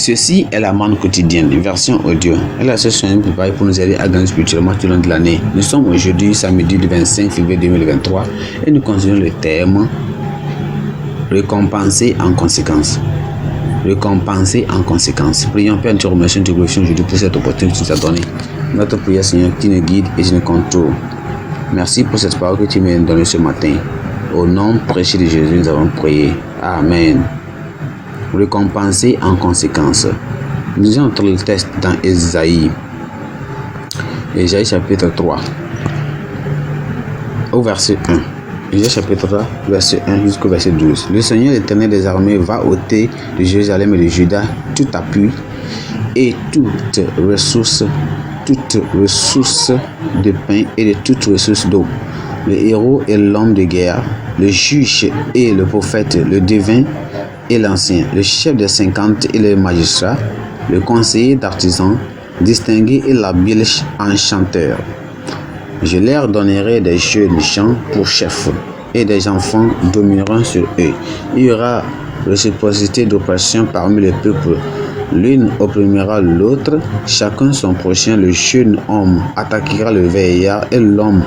Ceci est la manne quotidienne, version audio. Elle a ce soin préparé pour nous aider à gagner spirituellement tout le long de l'année. Nous sommes aujourd'hui, samedi du 25 février 2023, et nous continuons le thème récompenser en conséquence. Récompenser en conséquence. Prions, Père, nous te remercions, nous te glorifions aujourd'hui pour cette opportunité que tu nous as donnée. Notre prière, Seigneur, qui nous guide et qui nous contrôle. Merci pour cette parole que tu m'as donnée ce matin. Au nom précieux de Jésus, nous avons prié. Amen. Récompenser en conséquence. Nous lisons notre texte dans Ésaïe. Ésaïe chapitre 3. Au verset 1. Ésaïe chapitre 3, verset 1 jusqu'au verset 12. Le Seigneur l'Éternel des armées va ôter de Jérusalem et de Juda tout appui et toute ressource de pain et de toute ressource d'eau. Le héros et l'homme de guerre, le juge et le prophète, le devin et l'ancien, le chef des 50 et le magistrat, le conseiller d'artisans, distingué et l'habile enchanteur. Je leur donnerai des jeunes gens pour chefs, et des enfants domineront sur eux. Il y aura réciprocité d'oppression parmi les peuples. L'une opprimera l'autre, chacun son prochain. Le jeune homme attaquera le vieillard et l'homme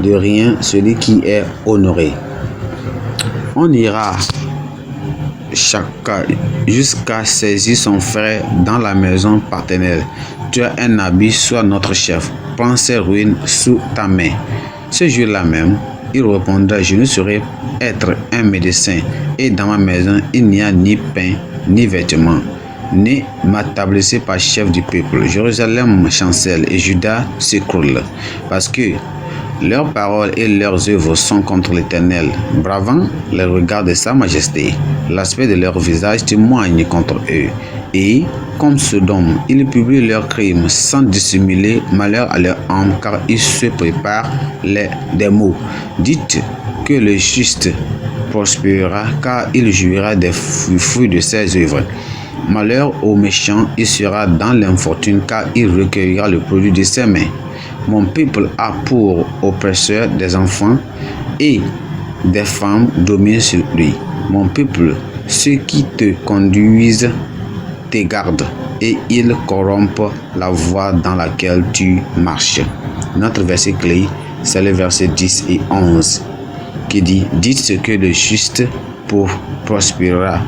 de rien, celui qui est honoré. On ira chacun jusqu'à saisir son frère dans la maison paternelle. Tu as un habit, sois notre chef. Prends ces ruines sous ta main. Ce jour-là même, il répondra, je ne saurais être un médecin, et dans ma maison il n'y a ni pain, ni vêtements. Ne m'établissez pas chef du peuple. Jérusalem chancelle et Juda s'écroule, parce que leurs paroles et leurs œuvres sont contre l'Éternel, bravant les regards de sa majesté. L'aspect de leur visage témoigne contre eux. Et, comme Sodome, ils publient leurs crimes sans dissimuler. Malheur à leur âme, car ils se préparent des maux. Dites que le juste prospérera, car il jouira des fruits de ses œuvres. Malheur au méchant, il sera dans l'infortune, car il recueillera le produit de ses mains. Mon peuple a pour oppresseur des enfants, et des femmes dominent sur lui. Mon peuple, ceux qui te conduisent t'égardent, et ils corrompent la voie dans laquelle tu marches. Notre verset clé, c'est le verset 10 et 11, qui dit, dites ce que le juste prospérera.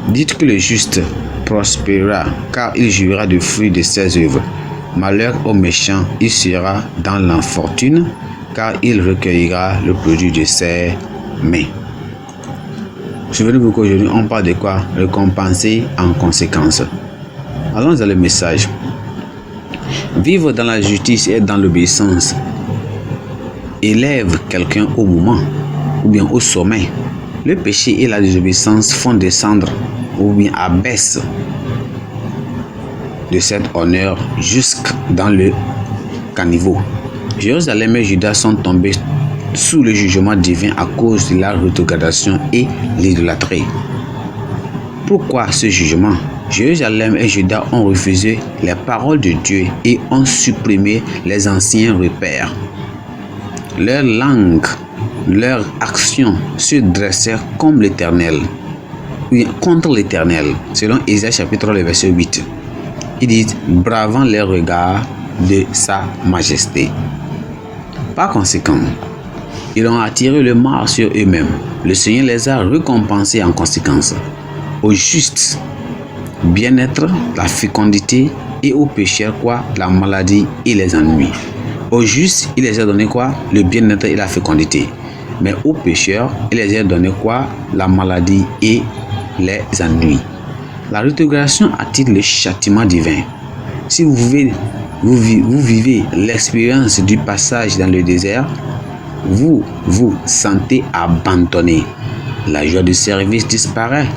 Dites que le juste prospérera, car il jouira du fruit de ses œuvres. Malheur au méchant, il sera dans l'infortune, car il recueillera le produit de ses mains. Souvenez-vous qu'aujourd'hui, on parle de quoi? Récompenser en conséquence. Allons dans le message. Vivre dans la justice et dans l'obéissance élève quelqu'un au moment, ou bien au sommet. Le péché et la désobéissance font descendre, ou bien abaissent de cet honneur jusque dans le caniveau. Jérusalem et Juda sont tombés sous le jugement divin à cause de la rétrogradation et l'idolâtrie. Pourquoi ce jugement? Jérusalem et Juda ont refusé les paroles de Dieu et ont supprimé les anciens repères. Leur langue, leur action se dressèrent comme l'Éternel, contre l'Éternel, selon Ésaïe chapitre 3, verset 8. Il dit, bravant les regards de sa majesté. Par conséquent, ils ont attiré le mal sur eux-mêmes. Le Seigneur les a récompensés en conséquence. Aux justes, bien-être, la fécondité, et aux pécheurs, quoi? La maladie et les ennuis. Aux justes, il les a donné quoi? Le bien-être et la fécondité. Mais aux pécheurs, il les a donné quoi? La maladie et les ennuis. La rétrogradation attire le châtiment divin. Si vous vivez l'expérience du passage dans le désert, vous vous sentez abandonné. La joie du service disparaît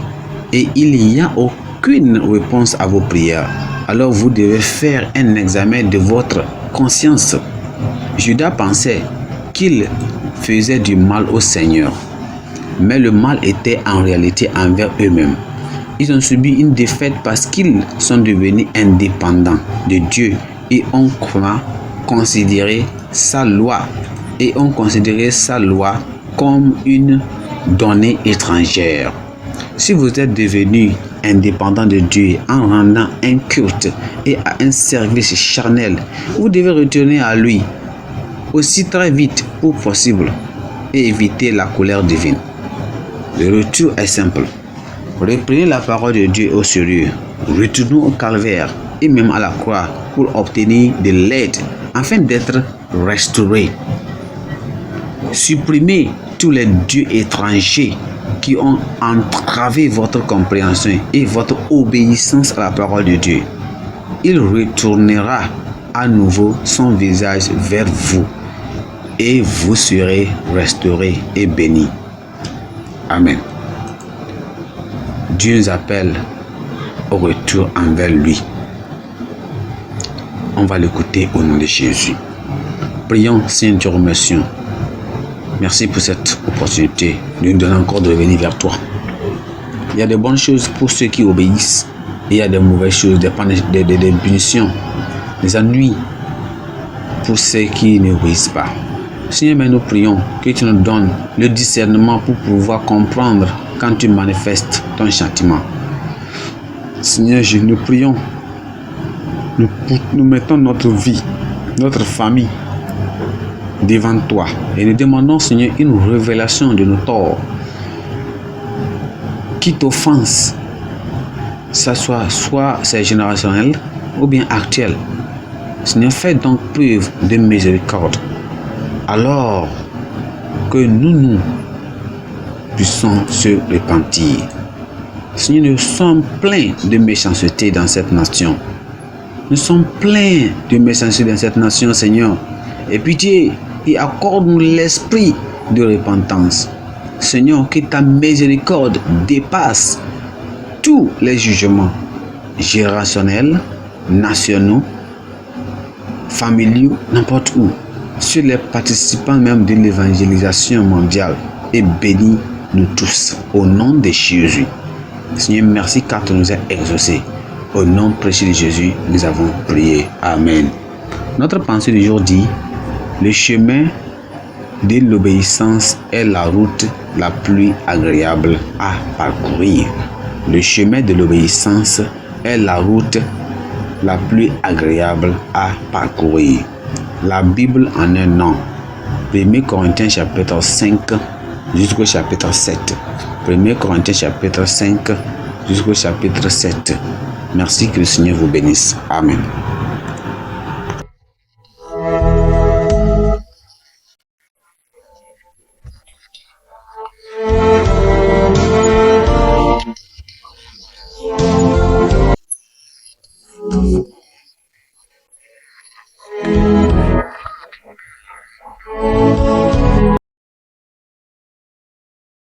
et il n'y a aucune réponse à vos prières. Alors vous devez faire un examen de votre conscience. Judas pensait qu'il faisait du mal au Seigneur, mais le mal était en réalité envers eux-mêmes. Ils ont subi une défaite parce qu'ils sont devenus indépendants de Dieu et ont considéré sa loi comme une donnée étrangère. Si vous êtes devenu indépendant de Dieu, en rendant un culte et à un service charnel, vous devez retourner à lui aussi très vite pour possible et éviter la colère divine. Le retour est simple. Reprenez la parole de Dieu au sérieux. Retournons au calvaire et même à la croix pour obtenir de l'aide afin d'être restaurés. Supprimez tous les dieux étrangers qui ont entravé votre compréhension et votre obéissance à la parole de Dieu. Il retournera à nouveau son visage vers vous et vous serez restaurés et bénis. Amen. Dieu nous appelle au retour envers lui. On va l'écouter au nom de Jésus. Prions, Seigneur, te remercions. Merci pour cette opportunité de nous donner encore de revenir vers toi. Il y a de bonnes choses pour ceux qui obéissent. Et il y a de mauvaises choses, des punitions, des ennuis pour ceux qui n'obéissent pas. Seigneur, mais nous prions que tu nous donnes le discernement pour pouvoir comprendre quand tu manifestes ton châtiment. Seigneur, nous prions, nous mettons notre vie, notre famille devant toi et nous demandons, Seigneur, une révélation de nos torts qui t'offense, ça soit c'est générationnel ou bien actuel. Seigneur, fais donc preuve de miséricorde alors que nous puissions se repentir. Seigneur, nous sommes pleins de méchanceté dans cette nation. Nous sommes pleins de méchanceté dans cette nation, Seigneur. Et pitié, et accorde-nous l'esprit de repentance. Seigneur, que ta miséricorde dépasse tous les jugements générationnels, nationaux, familiaux, n'importe où, sur les participants même de l'évangélisation mondiale, et bénis nous tous au nom de Jésus. Seigneur, merci car tu nous as exaucés. Au nom précieux de Jésus, nous avons prié. Amen. Notre pensée du jour dit: le chemin de l'obéissance est la route la plus agréable à parcourir. Le chemin de l'obéissance est la route la plus agréable à parcourir. La Bible en un nom. 1 Corinthiens chapitre 5 jusqu'au chapitre 7. 1 Corinthiens chapitre 5 jusqu'au chapitre 7. Merci, que le Seigneur vous bénisse. Amen.